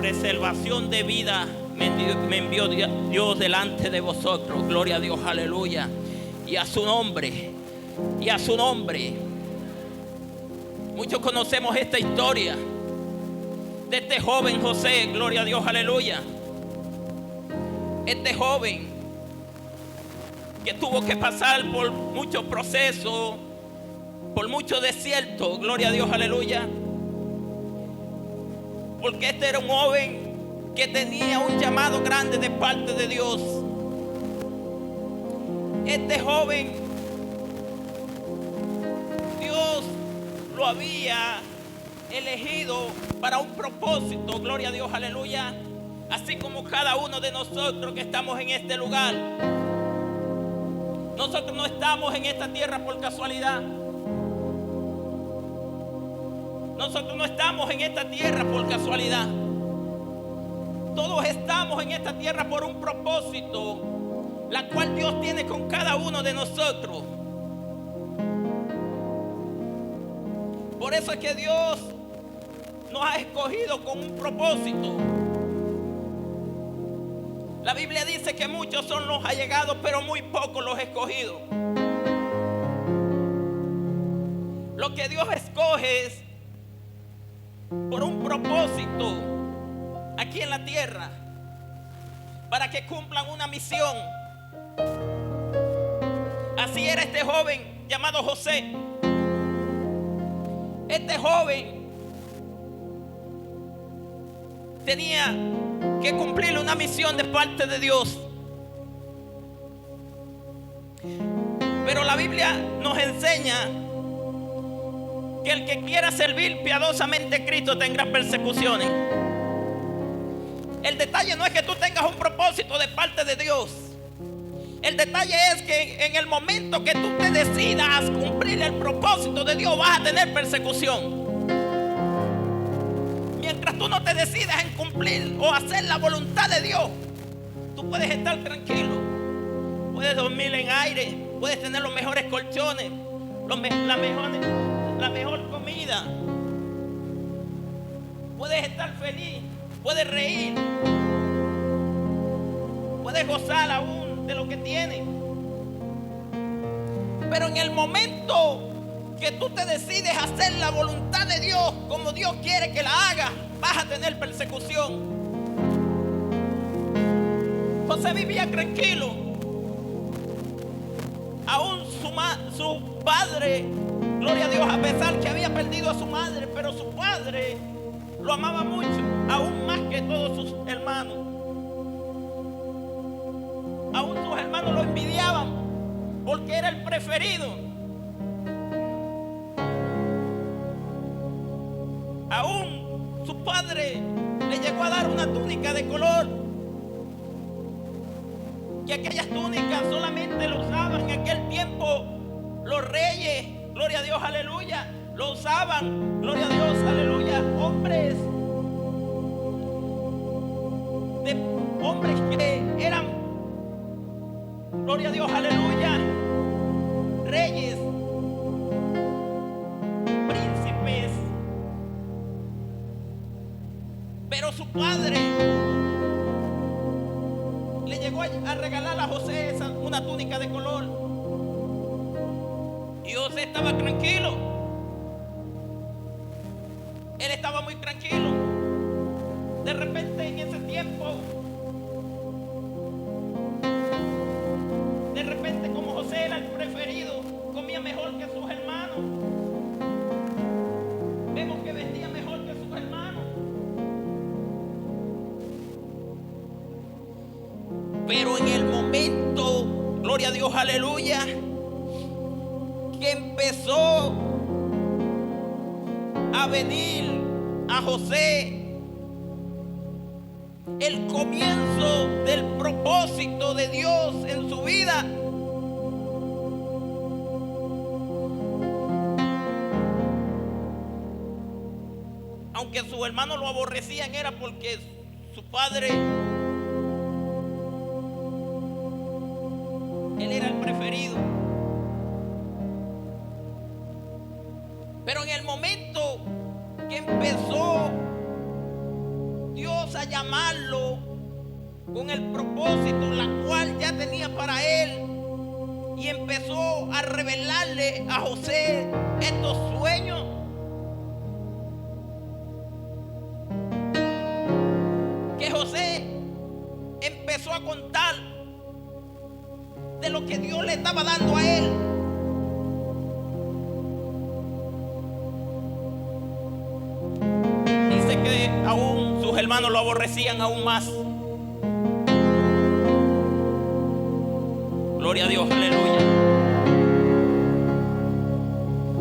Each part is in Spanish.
preservación de vida me envió Dios delante de vosotros. Gloria a Dios, aleluya. Y a su nombre, y a su nombre. Muchos conocemos esta historia de este joven José, gloria a Dios, aleluya. Este joven que tuvo que pasar por muchos procesos, por mucho desierto, gloria a Dios, aleluya. Porque este era un joven que tenía un llamado grande de parte de Dios. Este joven, Dios lo había elegido para un propósito, gloria a Dios, aleluya. Así como cada uno de nosotros que estamos en este lugar. Nosotros no estamos en esta tierra por casualidad. Nosotros no estamos en esta tierra por casualidad. Todos estamos en esta tierra por un propósito, la cual Dios tiene con cada uno de nosotros. Por eso es que Dios nos ha escogido con un propósito. La Biblia dice que muchos son los allegados, pero muy pocos los escogidos. Lo que Dios escoge es por un propósito aquí en la tierra, para que cumplan una misión. Así era este joven llamado José. Este joven tenía que cumplir una misión de parte de Dios. Pero la Biblia nos enseña que el que quiera servir piadosamente a Cristo tendrá persecuciones. El detalle no es que tú tengas un propósito de parte de Dios. El detalle es que en el momento que tú te decidas cumplir el propósito de Dios, vas a tener persecución. Mientras tú no te decidas en cumplir o hacer la voluntad de Dios, tú puedes estar tranquilo. Puedes dormir en aire, puedes tener los mejores colchones, la mejor comida. Puedes estar feliz, puedes reír, puedes gozar aún de lo que tienes. Pero en el momento que tú te decides hacer la voluntad de Dios como Dios quiere que la hagas, vas a tener persecución. José vivía tranquilo. Aún su padre, gloria a Dios, a pesar que había perdido a su madre, pero su padre lo amaba mucho, aún más que todos sus hermanos. Aún sus hermanos lo envidiaban porque era el preferido. Aún su padre le llegó a dar una túnica de color, que aquellas túnicas solamente lo usaban en aquel tiempo los reyes, gloria a Dios, aleluya. Lo usaban, gloria a Dios, aleluya, hombres que eran, gloria a Dios, aleluya, reyes, príncipes. Pero su padre le llegó a regalar a José una túnica de color. Y José estaba tranquilo. Él estaba muy tranquilo. De repente en ese tiempo, como José era el preferido, comía mejor que sus hermanos. Vemos que vestía mejor que sus hermanos. Pero en el momento, gloria a Dios, aleluya, que empezó a venir a José el comienzo del propósito de Dios en su vida, aunque sus hermanos lo aborrecían, era porque su padre, él era el preferido. Pero en el momento que empezó Dios Dios a llamarlo con el propósito la cual ya tenía para él, y empezó a revelarle a José estos sueños. Que José empezó a contar de lo que Dios le estaba dando a él. Dice que aún sus hermanos lo aborrecían aún más. Gloria a Dios, aleluya.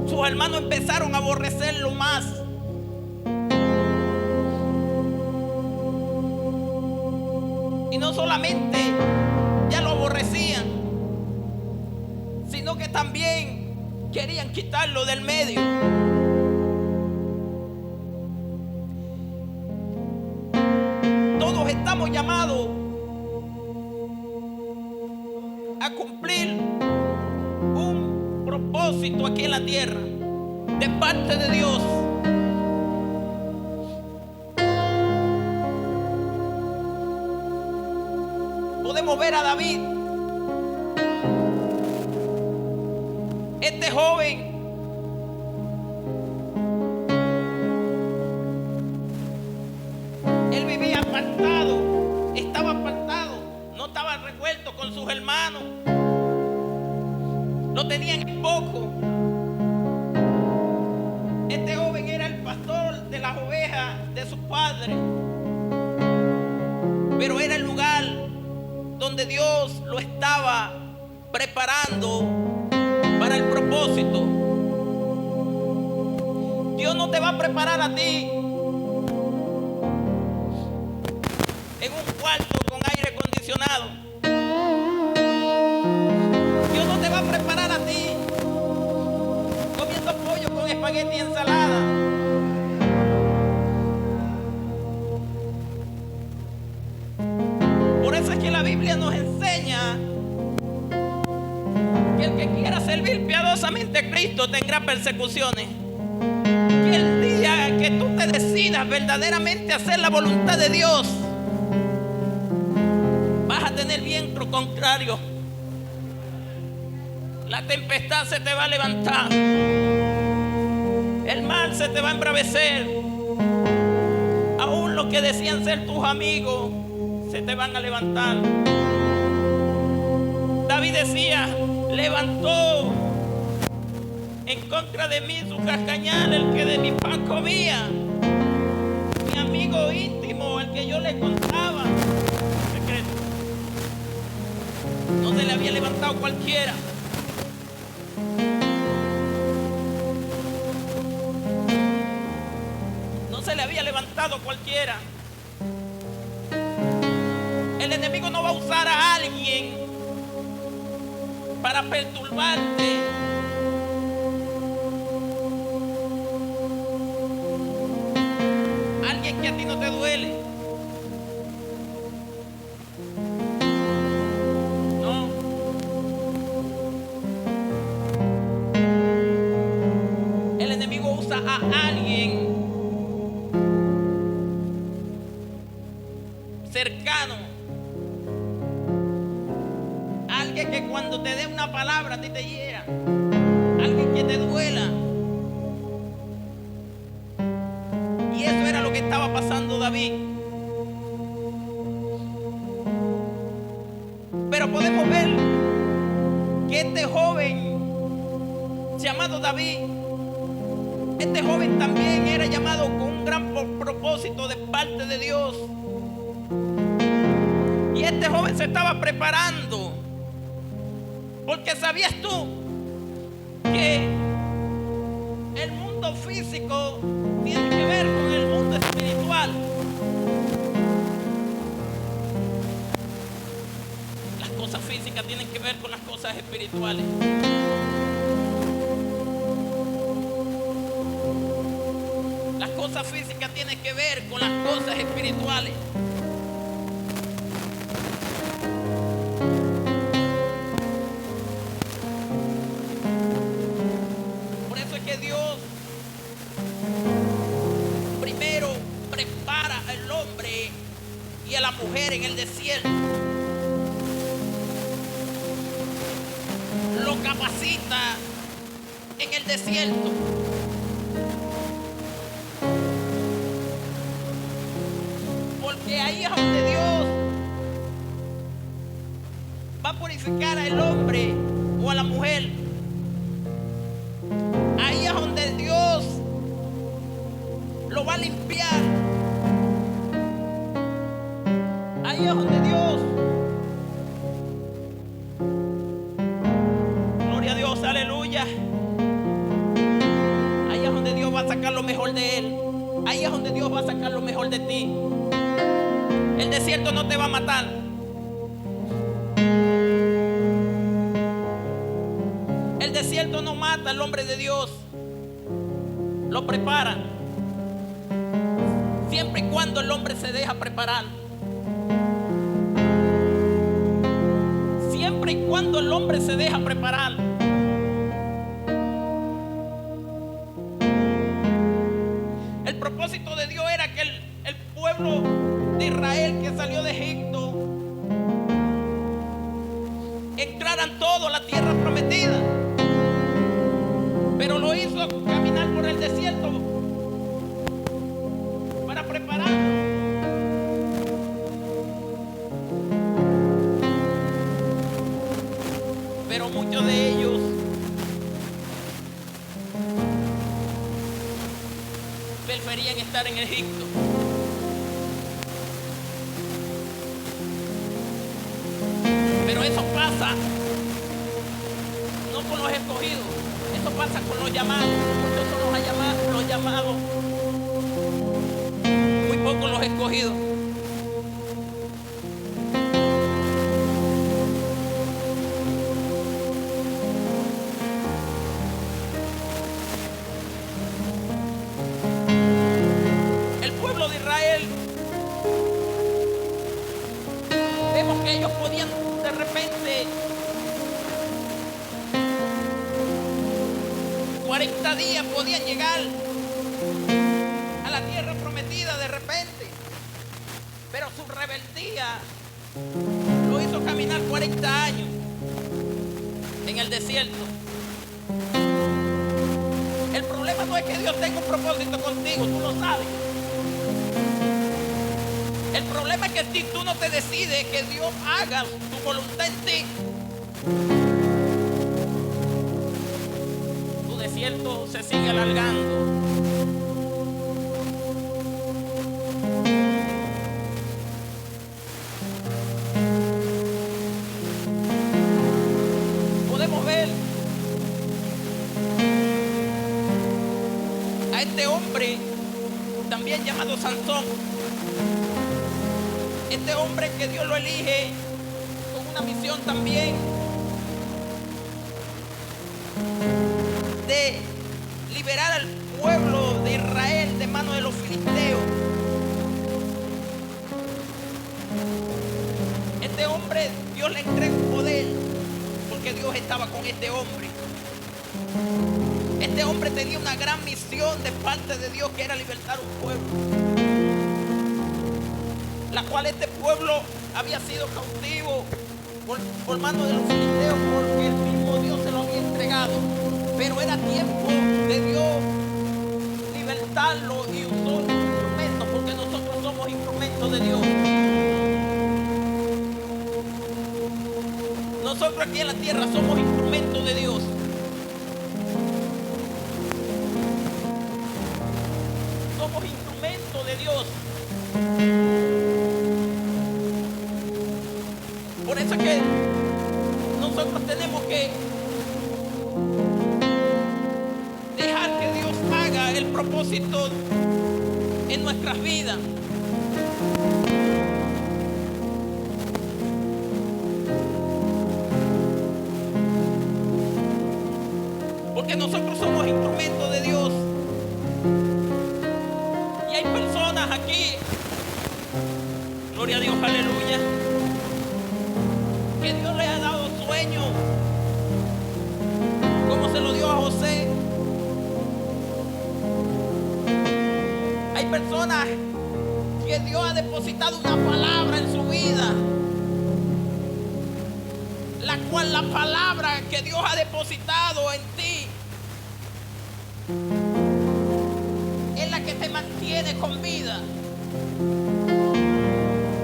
Sus hermanos empezaron a aborrecerlo más. Y no solamente ya lo aborrecían, sino que también querían quitarlo del medio. Todos estamos llamados a cumplir un propósito aquí en la tierra de parte de Dios. Podemos ver a David, este joven él vivía apartado, estaba apartado, no estaba revuelto con sus hermanos, lo tenían en poco. Este joven era el pastor de las ovejas de su padre, pero era el lugar donde Dios lo estaba preparando para el propósito. Dios no te va a preparar a ti en un cuarto con aire acondicionado. Dios no te va a preparar a ti comiendo pollo con espagueti y ensalada. Por eso es que la Biblia nos enseña que el que quiera servir piadosamente a Cristo tendrá persecuciones. Que el día que tú te decidas verdaderamente hacer la voluntad de Dios, vas a tener viento contrario. La tempestad se te va a levantar. El mal se te va a embravecer. Aún los que decían ser tus amigos se te van a levantar. David decía: levantó en contra de mí su cascañal el que de mi pan comía, mi amigo íntimo, el que yo le contaba secreto. No se le había levantado cualquiera. No se le había levantado cualquiera. El enemigo no va a usar a alguien para perturbarte. Alguien que a ti no te duele. No. El enemigo usa a alguien cercano. Alguien que cuando te dé una palabra a ti te hiera. Alguien que te duela. Y eso era lo que estaba pasando David. Pero podemos ver que este joven llamado David, este joven también era llamado con un gran propósito de parte de Dios. Y este joven se estaba preparando, porque sabías tú que el mundo físico tiene que ver con el mundo espiritual. Las cosas físicas tienen que ver con las cosas espirituales. Las cosas físicas tienen que ver con las cosas espirituales. Por eso es que Dios primero prepara al hombre y a la mujer en el desierto. Lo capacita en el desierto. Porque ahí es donde Dios va a purificar al hombre o a la mujer. Ahí es donde Dios lo va a limpiar. Ahí es donde Dios, gloria a Dios, aleluya. Ahí es donde Dios va a sacar lo mejor de él. Ahí es donde Dios va a sacar lo mejor de ti. El desierto no te va a matar. El desierto no mata al hombre de Dios. Lo prepara. Siempre y cuando el hombre se deja preparar. Siempre y cuando el hombre se deja preparar. El propósito de Dios era que el pueblo de Israel que salió de Egipto entraran todos a la tierra prometida. Pero lo hizo caminar por el desierto para preparar. Pero muchos de ellos preferían estar en Egipto. Pero eso pasa no con los escogidos, eso pasa con los llamados. Muchos son los llamados, muy pocos los escogidos. El pueblo de Israel, vemos que ellos podían de repente 40 días podían llegar a la tierra prometida de repente, pero su rebeldía lo hizo caminar 40 años en el desierto. El problema no es que Dios tenga un propósito contigo, tú lo sabes. El problema es que si tú no te decides que Dios haga tu voluntad en ti, tu desierto se sigue alargando. Podemos ver a este hombre también llamado Sansón. Este hombre que Dios lo elige con una misión también de liberar al pueblo de Israel de manos de los filisteos. Este hombre, Dios le entregó poder porque Dios estaba con este hombre. Este hombre tenía una gran misión de parte de Dios, que era libertar un pueblo, la cual este pueblo había sido cautivo por mano de los filisteos, porque el mismo Dios se lo había entregado. Pero era tiempo de Dios libertarlo y usó un instrumento, porque nosotros somos instrumentos de Dios. Nosotros aquí en la tierra somos instrumentos de Dios. Somos instrumentos de Dios. Por eso es que nosotros tenemos que dejar que Dios haga el propósito en nuestras vidas. Porque nosotros somos instrumentos de Dios. Y hay personas aquí, gloria a Dios, aleluya, que Dios les ha dado sueños, como se lo dio a José. Hay personas porque Dios ha depositado una palabra en su vida, la cual la palabra que Dios ha depositado en ti es la que te mantiene con vida.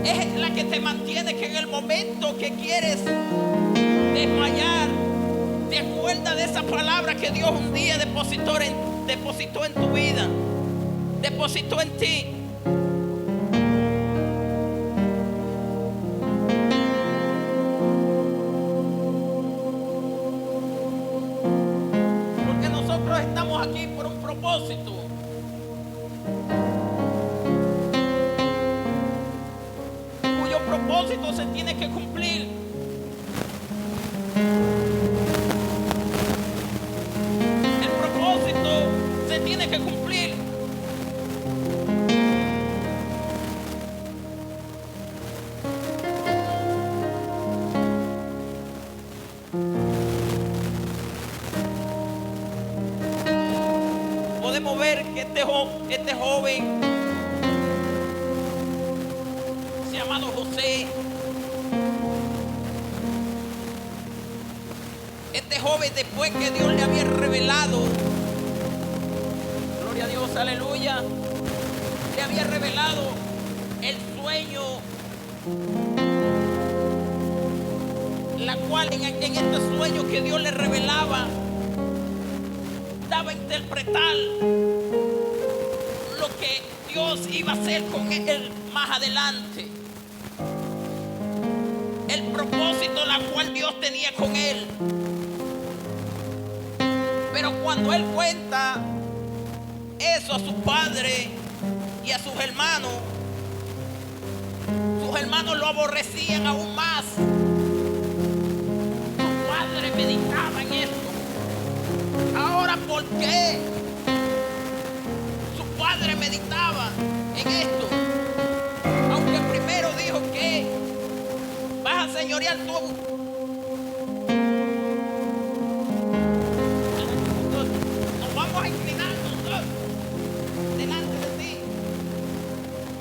Es la que te mantiene, que en el momento que quieres desmayar, te acuerdas de esa palabra que Dios un día depositó en tu vida, depositó en ti. Porque nosotros estamos aquí por un propósito. Cuyo propósito se tiene que cumplir. El propósito se tiene que cumplir. Podemos ver que este joven llamado José, este joven, después que Dios le había revelado, gloria a Dios, aleluya, le había revelado el sueño, la cual en este sueño que Dios le revelaba, daba a interpretar lo que Dios iba a hacer con él más adelante. El propósito la cual Dios tenía con él. Pero cuando él cuenta eso a su padre y a sus hermanos lo aborrecían aún más. Su padre meditaba en esto. Ahora, ¿por qué su padre meditaba en esto? Aunque primero dijo que vas a señorear tú. Nos vamos a inclinar nosotros delante de ti.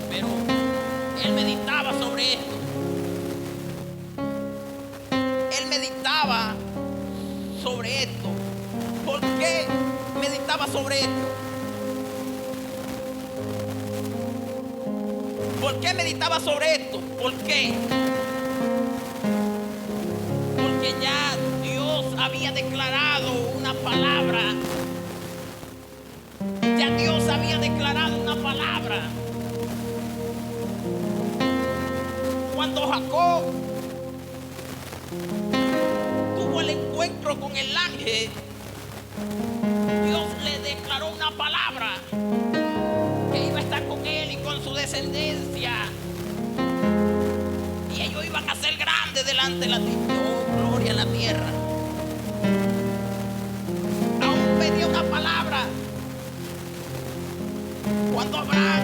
Pero él meditaba sobre esto. Él meditaba sobre esto. ¿Por qué meditaba sobre esto? ¿Por qué meditaba sobre esto? ¿Por qué? Porque ya Dios había declarado una palabra. Ya Dios había declarado una palabra. Cuando Jacob tuvo el encuentro con el ángel, Dios le declaró una palabra que iba a estar con él y con su descendencia, y ellos iban a ser grandes delante de la tierra. Oh, gloria a la tierra. Aún pedía una palabra cuando Abraham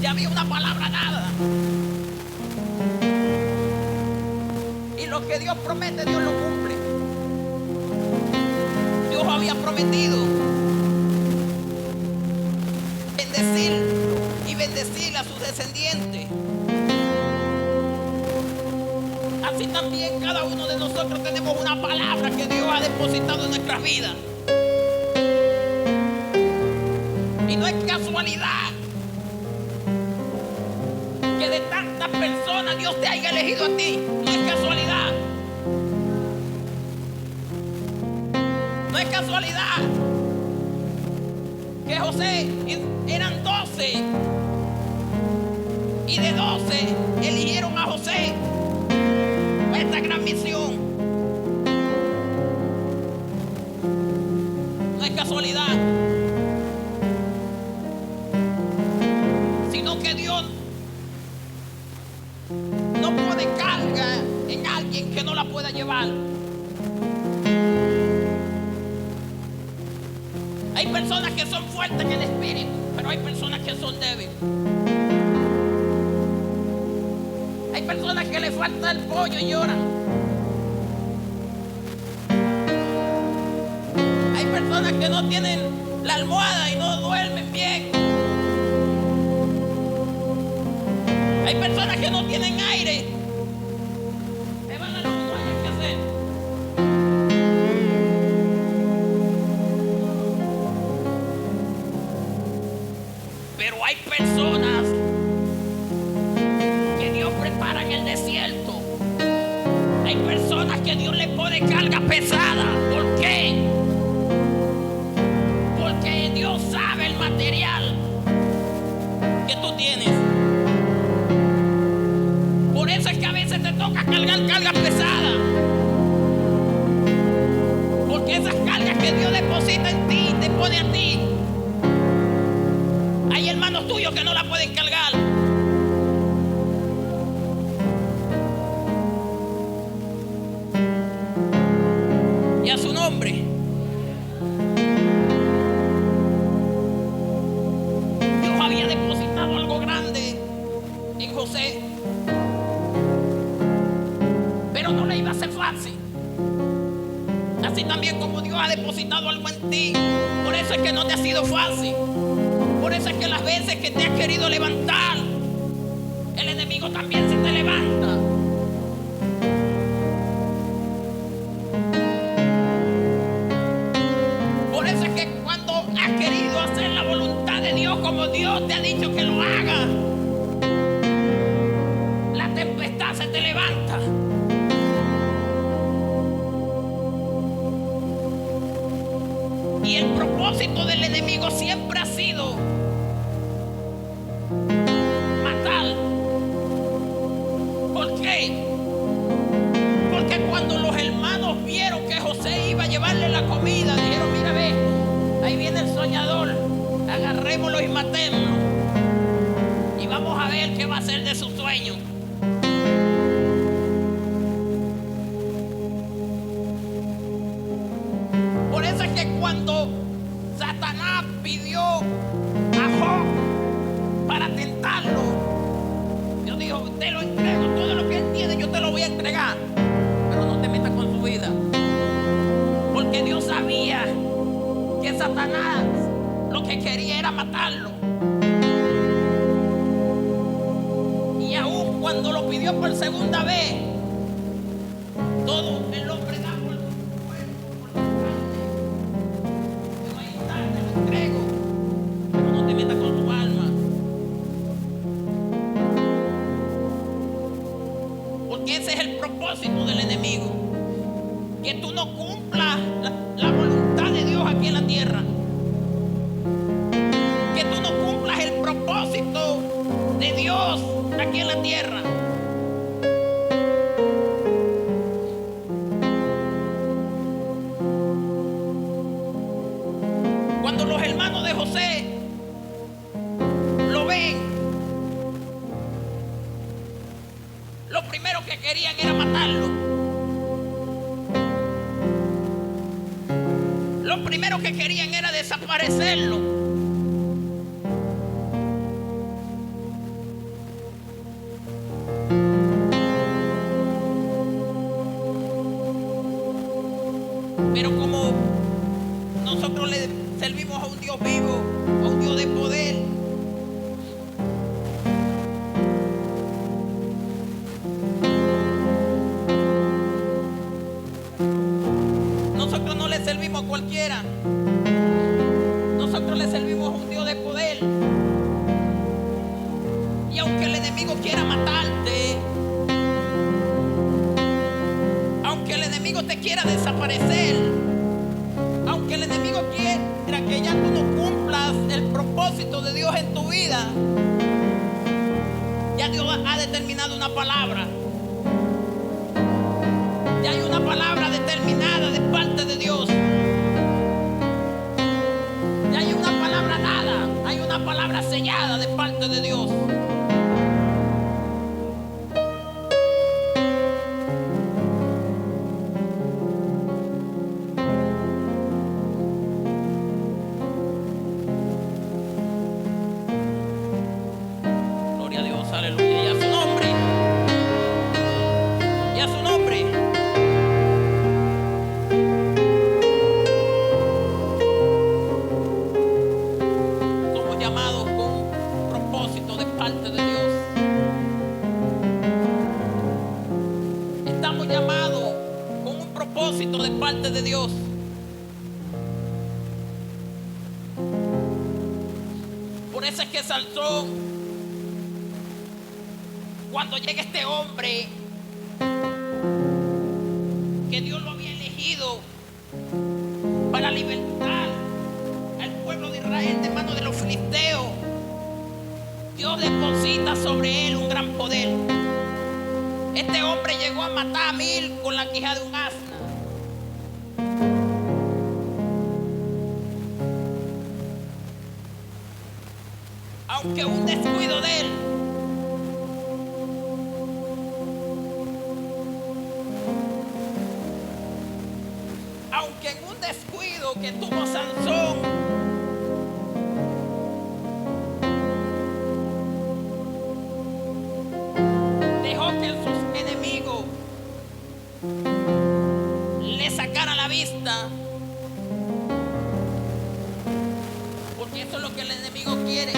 ya había una palabra dada, y lo que Dios promete, Dios lo cumple. Dios había prometido bendecir y bendecir a sus descendientes. Así también cada uno de nosotros tenemos una palabra que Dios ha depositado en nuestras vidas. Y no es casualidad que de tantas personas Dios te haya elegido a ti. No es casualidad. No es casualidad que José eran 12 y de 12 eligieron a José para esta gran misión. No es casualidad, sino que Dios no pone carga en alguien que no la pueda llevar. Hay personas que son fuertes en el espíritu, pero hay personas que son débiles. Hay personas que le falta el pollo y lloran. Hay personas que no tienen la almohada y no duermen bien. Hay personas que no tienen aire. Se van a la luz, no hay que hacer. Pero hay personas que Dios prepara en el desierto. Hay personas que Dios le pone carga pesada. ¿Por qué? Porque Dios sabe el material que tú tienes. Por eso es que a veces te toca cargar cargas pesadas. Porque esas cargas que Dios deposita en ti, te pone a ti. Hay hermanos tuyos que no la pueden cargar. Y a su nombre. Dios había depositado algo grande en José. Pero no le iba a ser fácil. Así también como Dios ha depositado algo en ti. Por eso es que no te ha sido fácil. Por eso es que las veces que te has querido levantar, el enemigo también se te levanta. Por eso es que cuando has querido hacer la voluntad de Dios como Dios te ha dicho que lo haga, la tempestad se te levanta. Y el propósito del enemigo siempre ha sido matar. ¿Por qué? Porque cuando los hermanos vieron que José iba a llevarle la comida, dijeron: mira, ve, ahí viene el soñador, agarrémoslo y matémoslo. Y vamos a ver qué va a hacer de su sueño. Por eso es que cuando Satanás pidió a Job para tentarlo, Dios dijo: te lo entrego, todo lo que él tiene yo te lo voy a entregar, pero no te metas con su vida. Porque Dios sabía que Satanás lo que quería era matarlo. Y aún cuando lo pidió por segunda vez, todo el hombre da por su cuerpo, por su carne. Pero ahí está, te lo entrego, pero no te metas con su alma. Porque ese es el propósito del enemigo. Que tú no cumplas la voluntad de Dios aquí en la tierra. Que tú no cumplas el propósito de Dios aquí en la tierra. Cuando los hermanos de José lo ven, lo primero que querían era matarlo. Lo primero que querían era desaparecerlo. Pero como nosotros le servimos a un Dios vivo, a un Dios de poder, nosotros no le servimos a cualquiera. Nosotros le servimos a un Dios de poder. Y aunque el enemigo quiera matarte, aunque el enemigo te quiera desaparecer, aunque el enemigo quiera que ya tú no cumplas el propósito de Dios en tu vida, ya Dios ha determinado una palabra. Ya hay una palabra determinada de parte de Dios. Ya hay una palabra dada, hay una palabra sellada de parte de Dios. Gloria a Dios, aleluya. Y a su nombre. Y a su nombre. Somos llamados con un propósito de parte de Dios. propósito de parte de Dios. Por eso es que Sansón, cuando llega este hombre que Dios lo había elegido para libertar al pueblo de Israel de manos de los filisteos, Dios deposita sobre él un gran poder. Este hombre llegó a matar a 1000 con la quija de un asna. Aunque un descuido de él que tuvo Sansón, dejó que sus enemigos le sacaran la vista, porque eso es lo que el enemigo quiere,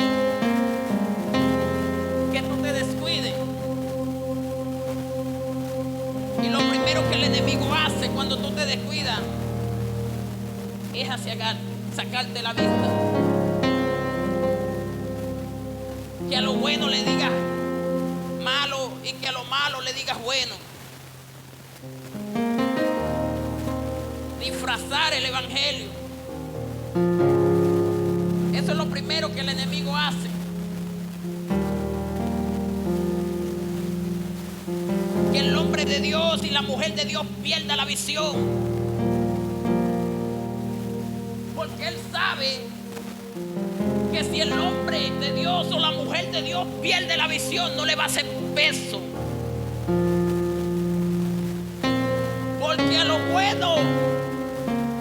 que tú te descuides. Y lo primero que el enemigo hace cuando tú te descuidas es sacarte la vista. Que a lo bueno le digas malo y que a lo malo le digas bueno. Disfrazar el evangelio. Eso es lo primero que el enemigo hace. Que el hombre de Dios y la mujer de Dios pierda la visión. Porque él sabe que si el hombre de Dios o la mujer de Dios pierde la visión, no le va a hacer peso. Porque a lo bueno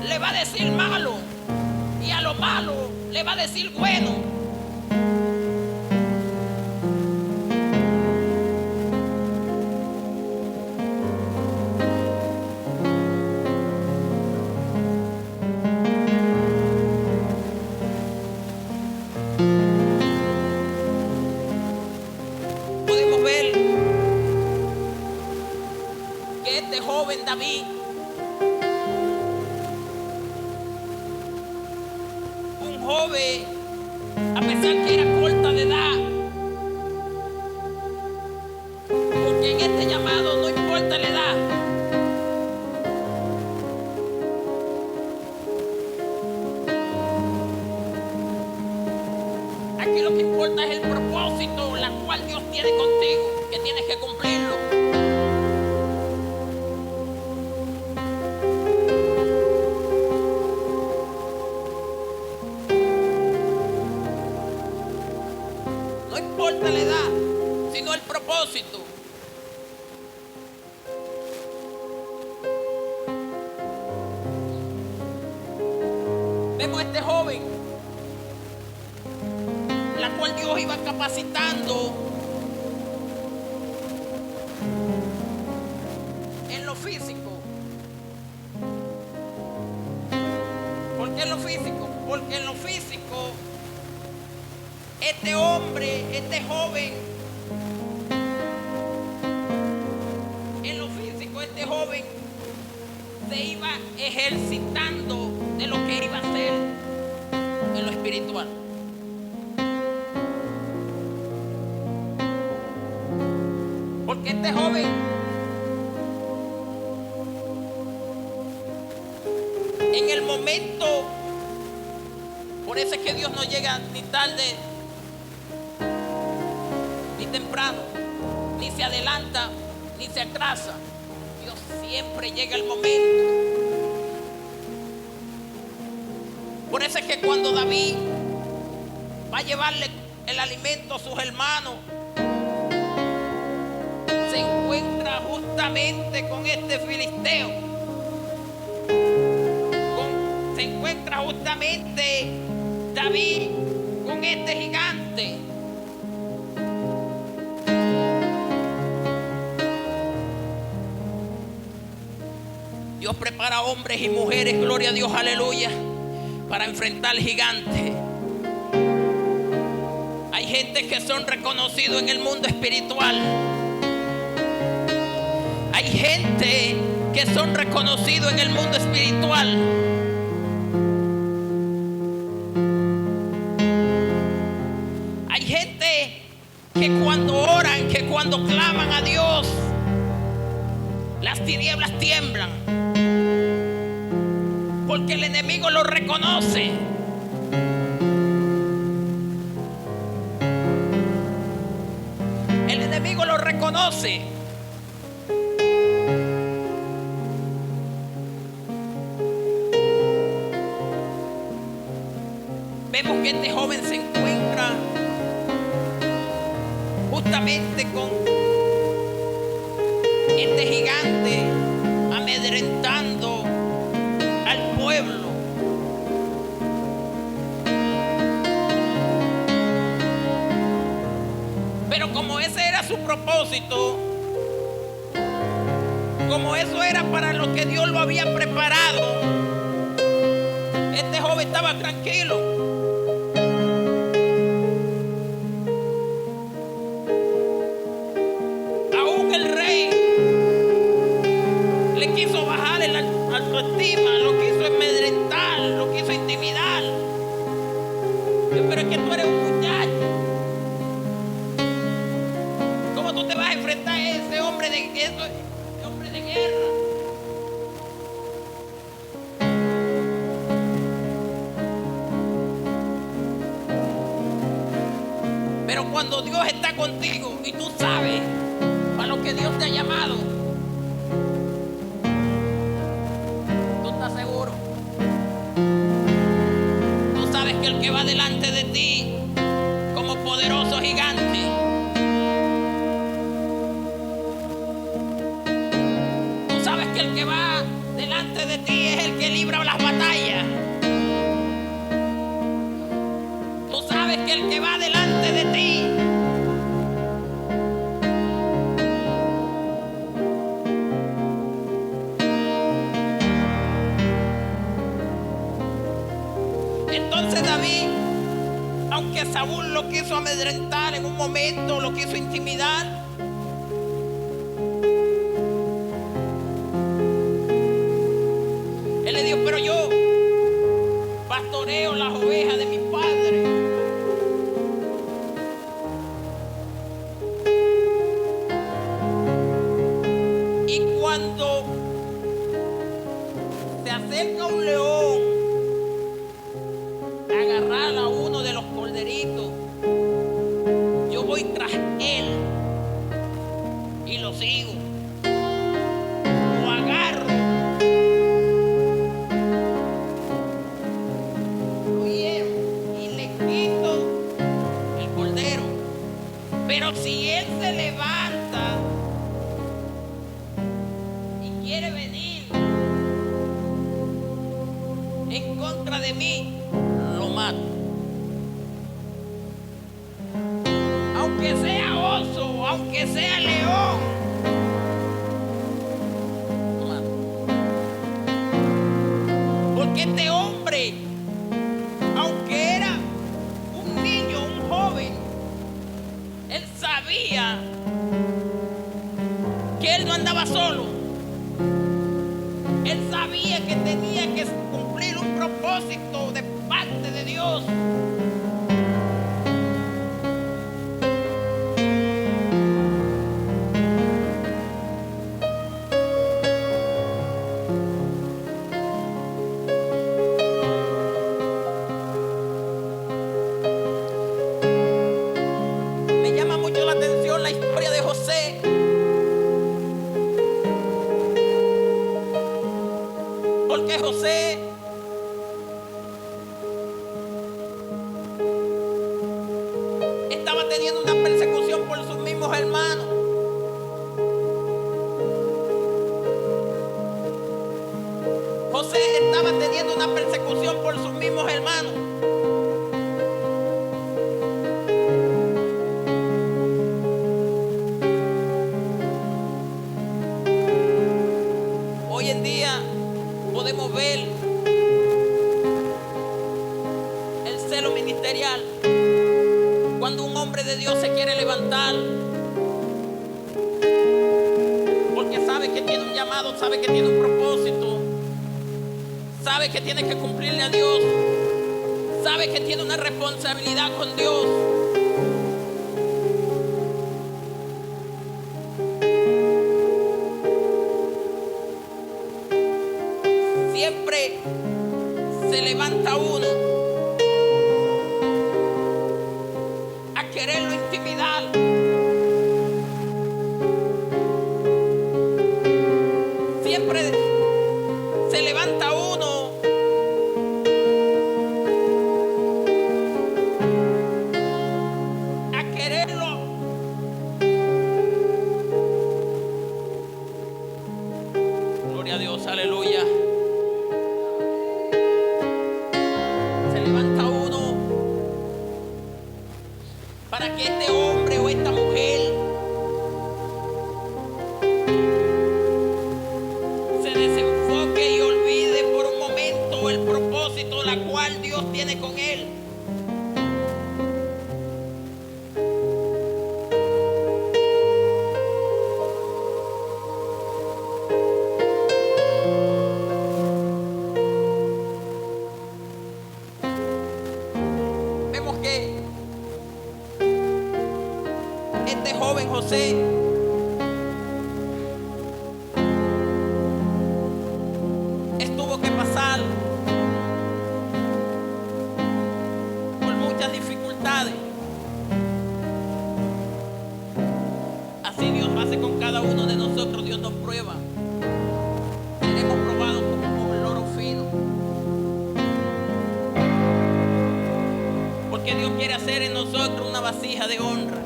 le va a decir malo y a lo malo le va a decir bueno. David, un joven, a pesar que era corta de edad, porque en este llamado no importa la edad. Aquí lo que importa es el propósito, la cual Dios tiene contigo, que tienes que cumplirlo. La edad, sino el propósito. Vemos a este joven, la cual Dios iba capacitando en lo físico. ¿Por qué en lo físico? Porque en lo físico este hombre, este joven, en lo físico, este joven se iba ejercitando de lo que iba a hacer en lo espiritual. Porque este joven en el momento, por eso es que Dios no llega ni tarde ni temprano, ni se adelanta, ni se atrasa. Dios siempre llega el momento. Por eso es que cuando David va a llevarle el alimento a sus hermanos, se encuentra justamente con este filisteo. Se encuentra justamente David con este gigante. Dios prepara hombres y mujeres, gloria a Dios, aleluya, para enfrentar gigantes. Hay gente que son reconocidos en el mundo espiritual. Hay gente que son reconocidos en el mundo espiritual. Hay gente que cuando oran, que cuando claman a Dios, las tinieblas tiemblan, porque el enemigo lo reconoce. El enemigo lo reconoce. Vemos que este joven se encuentra justamente con este gigante amedrentando al pueblo. Pero como ese era su propósito, como eso era para lo que Dios lo había preparado, este joven estaba tranquilo. Aún el rey le quiso bajar la autoestima, lo quiso amedrentar, lo quiso intimidar. Pero es que tú eres un muchacho. ¿Cómo tú te vas a enfrentar a ese hombre de guerra? Pero cuando Dios está contigo y tú sabes para lo que Dios te ha llamado, tú estás seguro. Tú sabes que el que va delante de ti como poderoso gigante, tú sabes que el que va delante de ti es el que libra las batallas. Tú sabes que el que va delante de ti entonces David, aunque Saúl lo quiso amedrentar en un momento, lo quiso intimidar, él le dijo: pero yo pastoreo las ovejas de mi padre. Y cuando se acerca un león a agarrar a uno de los corderitos, yo voy tras él y lo sigo, lo agarro, lo hiero y le quito el cordero. Pero si él se levanta y quiere venir en contra de mí, lo mato. Aunque sea oso, aunque sea león, lo mato. Porque este hombre, aunque era un niño, un joven, él sabía que él no andaba solo. Él sabía que tenía que cumplir un propósito de parte de Dios. Me llama mucho la atención la historia de José. Porque José estaba teniendo una persecución por sus mismos hermanos. José estaba teniendo una persecución por sus mismos hermanos. Hoy en día podemos ver el celo ministerial. Cuando un hombre de Dios se quiere levantar, porque sabe sabe que tiene un llamado, sabe que tiene un propósito, sabe que tiene que cumplirle a Dios, sabe que tiene una responsabilidad con Dios. Siempre se levanta uno a quererlo intimidar. Siempre se levanta uno a quererlo. Gloria a Dios, aleluya. Se levanta uno para que este hombre o esta mujer se desenfoque y olvide por un momento el propósito la cual Dios tiene con él. Vemos que este joven José tuvo que pasar por muchas dificultades. Así Dios hace con cada uno de nosotros. Dios nos prueba. Seremos probados como el oro fino, porque Dios quiere hacer en nosotros una vasija de honra.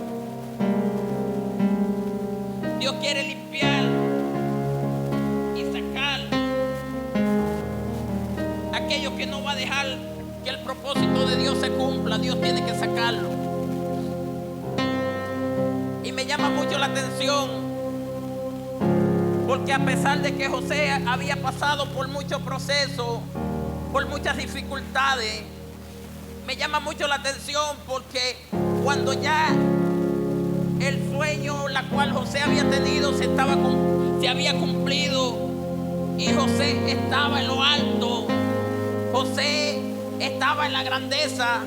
Dios quiere limpiar y sacar aquello que no va a dejar que el propósito de Dios se cumpla. Dios tiene que sacarlo. Y me llama mucho la atención, porque a pesar de que José había pasado por muchos procesos, por muchas dificultades, me llama mucho la atención porque cuando ya el sueño la cual José había tenido se había cumplido y José estaba en lo alto, José estaba en la grandeza,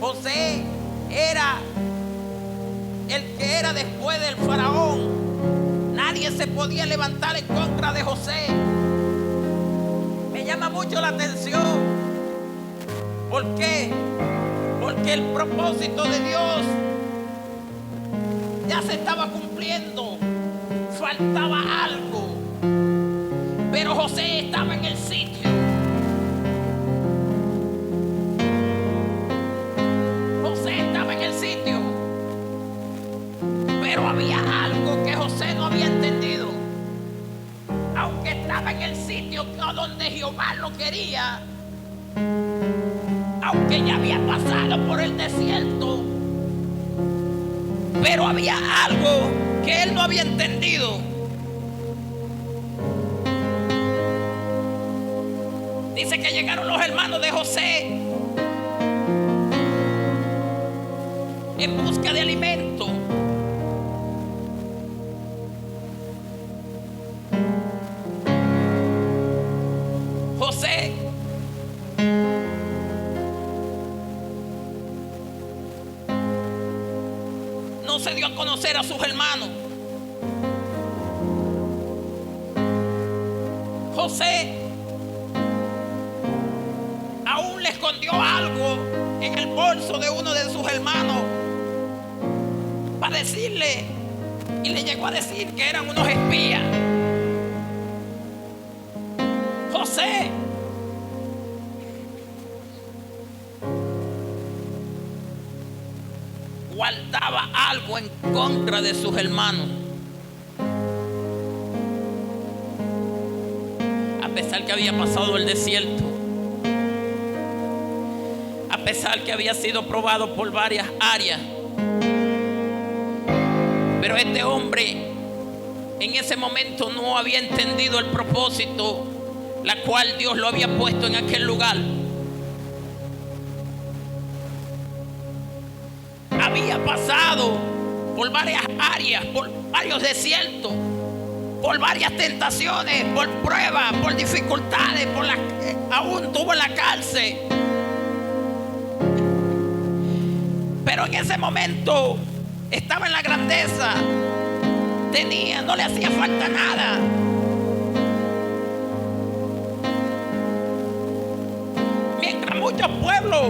José era el que era después del faraón. Nadie se podía levantar en contra de José. Me llama mucho la atención. ¿Por qué? Porque el propósito de Dios ya se estaba cumpliendo. Faltaba algo. Pero José estaba en el sitio. José estaba en el sitio. Pero había algo que José no había entendido. Aunque estaba en el sitio donde Jehová lo quería, aunque ya había pasado por el desierto, pero había algo que él no había entendido. Dice que llegaron los hermanos de José en busca de alimento. José no se dio a conocer a sus hermanos. José aún le escondió algo en el bolso de uno de sus hermanos para decirle, y le llegó a decir que eran unos espías. José guardaba algo en contra de sus hermanos. A pesar que había pasado el desierto, a pesar que había sido probado por varias áreas, pero este hombre en ese momento no había entendido el propósito la cual Dios lo había puesto en aquel lugar. Había pasado por varias áreas, por varios desiertos, por varias tentaciones, por pruebas, por dificultades, aún estuvo en la cárcel. Pero en ese momento estaba en la grandeza, no le hacía falta nada. Mientras muchos pueblos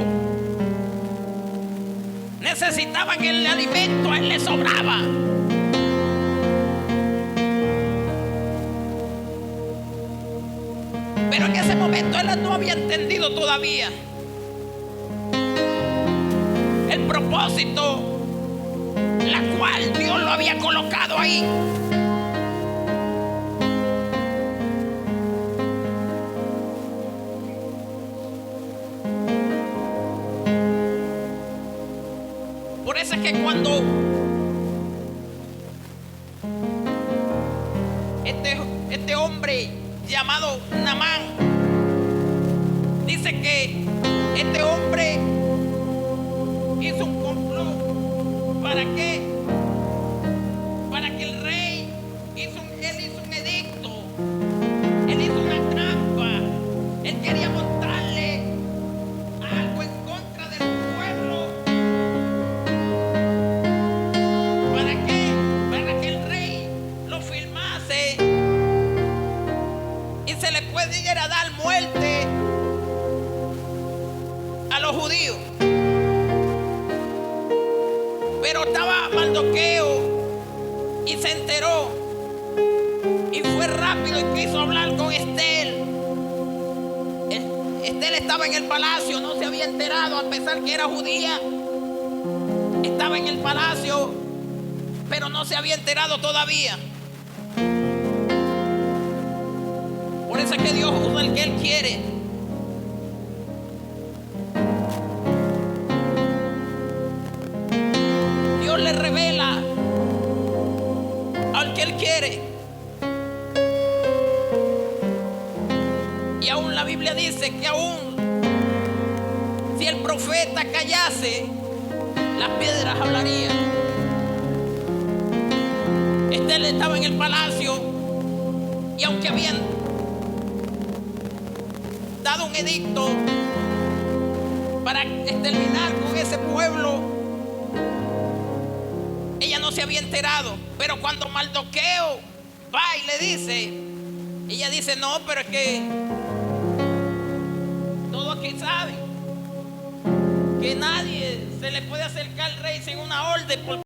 necesitaban el alimento, a él le sobraba. Pero en ese momento él no había entendido todavía el propósito, la cual Dios lo había colocado ahí. Por eso es que cuando este hombre llamado Naamán, dice que este hombre hizo un complot. ¿Para qué? Para que el rey él hizo un edicto, él hizo una trampa, él quería montarle algo en contra del pueblo. ¿Para qué? Para que el rey lo firmase y se le pudiera dar muerte a los judíos. Pero estaba Mardoqueo y se enteró y fue rápido y quiso hablar con Esther. Esther estaba en el palacio, no se había enterado, a pesar que era judía. Estaba en el palacio, pero no se había enterado todavía. Por eso es que Dios usa el que Él quiere. Dios le revela al que Él quiere. Y aún la Biblia dice que aún si el profeta callase, las piedras hablarían. Esther estaba en el palacio y aunque habían dado un edicto para exterminar con ese pueblo, ella no se había enterado. Pero cuando Mardoqueo va y le dice, ella dice: no, pero es que todos aquí saben que nadie se le puede acercar al rey sin una orden.